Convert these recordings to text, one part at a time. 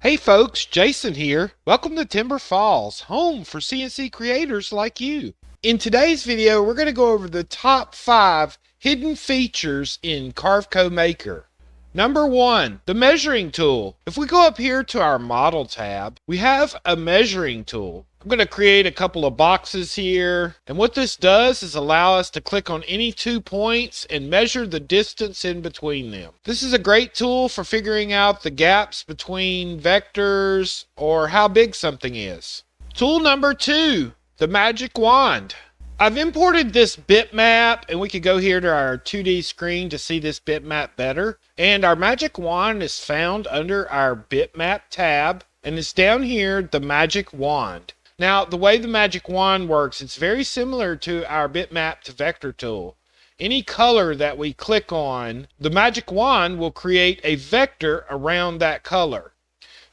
Hey folks, Jason here. Welcome to Timberfalls, home for CNC creators like you. In today's video, we're going to go over the top 5 hidden features in Carveco Maker. Number 1, the measuring tool. If we go up here to our model tab, we have a measuring tool. I'm going to create a couple of boxes here, and what this does is allow us to click on any 2 points and measure the distance in between them. This is a great tool for figuring out the gaps between vectors or how big something is. Tool number 2, the magic wand. I've imported this bitmap, and we could go here to our 2D screen to see this bitmap better. And our magic wand is found under our bitmap tab, and it's down here, the magic wand. Now, the way the magic wand works, it's very similar to our bitmap to vector tool. Any color that we click on, the magic wand will create a vector around that color.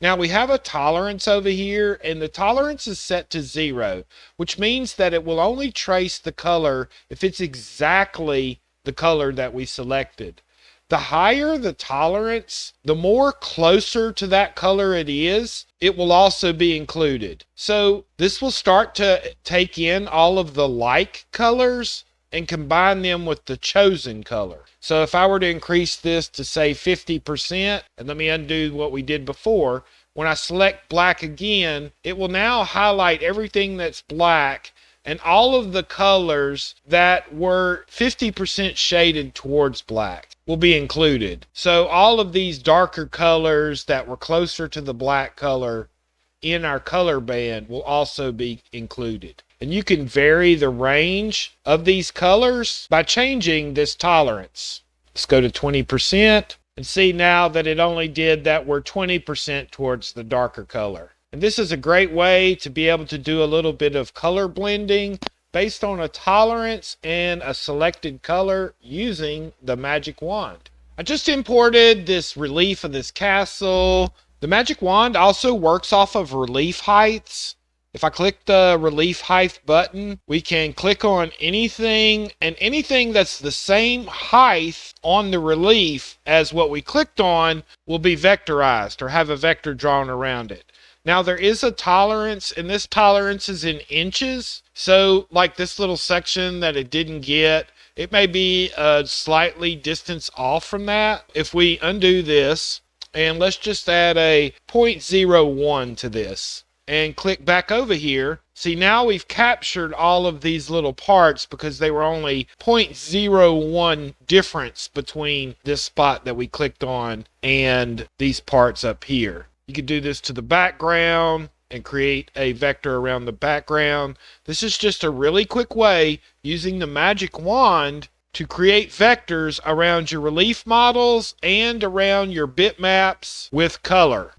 Now, we have a tolerance over here, and the tolerance is set to 0, which means that it will only trace the color if it's exactly the color that we selected. The higher the tolerance, the more closer to that color it is, it will also be included. So this will start to take in all of the like colors and combine them with the chosen color. So if I were to increase this to say 50%, and let me undo what we did before, when I select black again, it will now highlight everything that's black and all of the colors that were 50% shaded towards black will be included. So all of these darker colors that were closer to the black color in our color band will also be included. And you can vary the range of these colors by changing this tolerance. Let's go to 20% and see now that it only did that we're 20% towards the darker color. And this is a great way to be able to do a little bit of color blending based on a tolerance and a selected color using the magic wand. I just imported this relief of this castle. The magic wand also works off of relief heights. If I click the relief height button, we can click on anything, and anything that's the same height on the relief as what we clicked on will be vectorized or have a vector drawn around it. Now there is a tolerance, and this tolerance is in inches. So like this little section that it didn't get, it may be a slightly distance off from that. If we undo this, and let's just add a 0.01 to this, and click back over here, see now we've captured all of these little parts because they were only 0.01 difference between this spot that we clicked on and these parts up here. You could do this to the background and create a vector around the background. This is just a really quick way using the magic wand to create vectors around your relief models and around your bitmaps with color.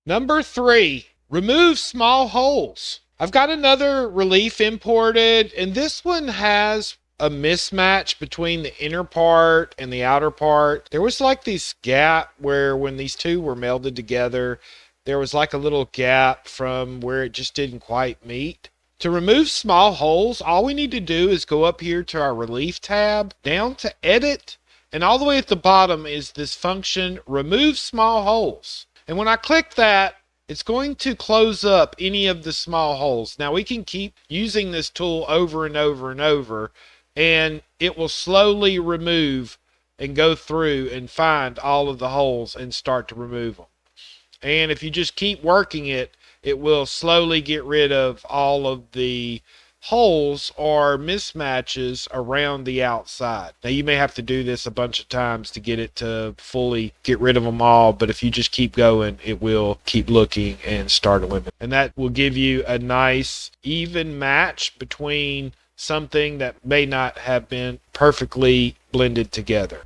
Number 3, remove small holes. I've got another relief imported, and this one has a mismatch between the inner part and the outer part. There was like this gap where when these two were melded together, there was like a little gap from where it just didn't quite meet. To remove small holes, all we need to do is go up here to our relief tab, down to edit, and all the way at the bottom is this function, remove small holes. And when I click that, it's going to close up any of the small holes. Now we can keep using this tool over and over and over, and it will slowly remove and go through and find all of the holes and start to remove them. And if you just keep working it, it will slowly get rid of all of the holes or mismatches around the outside. Now you may have to do this a bunch of times to get it to fully get rid of them all, but if you just keep going, it will keep looking and start eliminating. And that will give you a nice even match between something that may not have been perfectly blended together.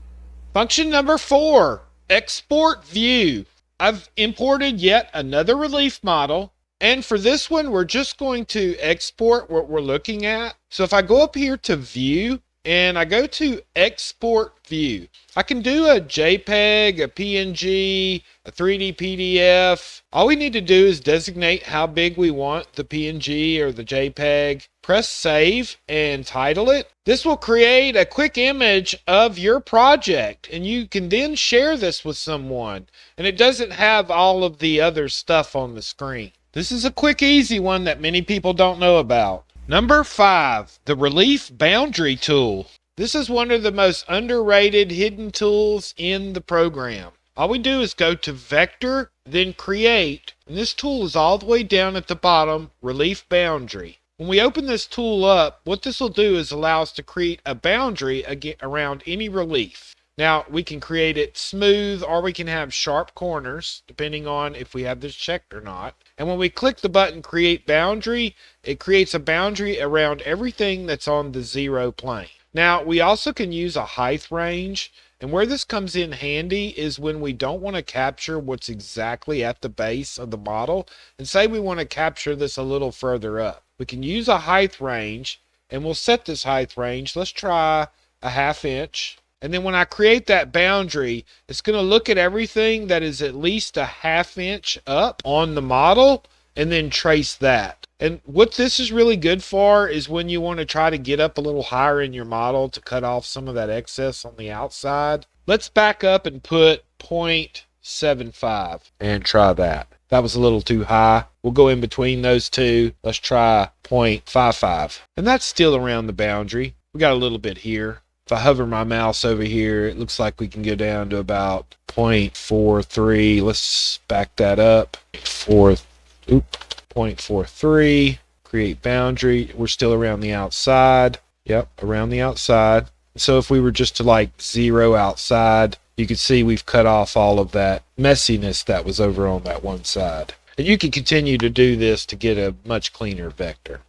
Function number 4, export view. I've imported yet another relief model, and for this one we're just going to export what we're looking at. So if I go up here to view, and I go to export view. I can do a JPEG, a PNG, a 3D PDF. All we need to do is designate how big we want the PNG or the JPEG. Press save and title it. This will create a quick image of your project, and you can then share this with someone. And it doesn't have all of the other stuff on the screen. This is a quick, easy one that many people don't know about. Number 5, the Relief Boundary Tool. This is one of the most underrated hidden tools in the program. All we do is go to Vector, then Create, and this tool is all the way down at the bottom, Relief Boundary. When we open this tool up, what this will do is allow us to create a boundary around any relief. Now, we can create it smooth, or we can have sharp corners, depending on if we have this checked or not. And when we click the button Create Boundary, it creates a boundary around everything that's on the 0 plane. Now, we also can use a height range, and where this comes in handy is when we don't want to capture what's exactly at the base of the model, and say we want to capture this a little further up. We can use a height range, and we'll set this height range. Let's try a 1/2 inch. And then when I create that boundary, it's going to look at everything that is at least a 1/2 inch up on the model and then trace that. And what this is really good for is when you want to try to get up a little higher in your model to cut off some of that excess on the outside. Let's back up and put 0.75 and try that. That was a little too high. We'll go in between those two. Let's try 0.55. And that's still around the boundary. We got a little bit here. If I hover my mouse over here, it looks like we can go down to about 0.43. Let's back that up. 0.43. Create boundary. We're still around the outside. Yep, around the outside. So if we were just to like 0 outside, you can see we've cut off all of that messiness that was over on that one side. And you can continue to do this to get a much cleaner vector.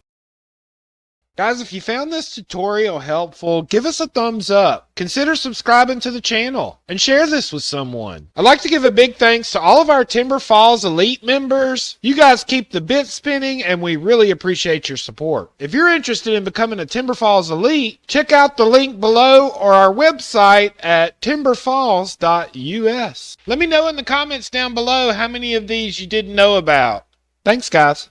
Guys, if you found this tutorial helpful, give us a thumbs up. Consider subscribing to the channel and share this with someone. I'd like to give a big thanks to all of our Timberfalls Elite members. You guys keep the bit spinning, and we really appreciate your support. If you're interested in becoming a Timberfalls Elite, check out the link below or our website at timberfalls.us. Let me know in the comments down below how many of these you didn't know about. Thanks, guys.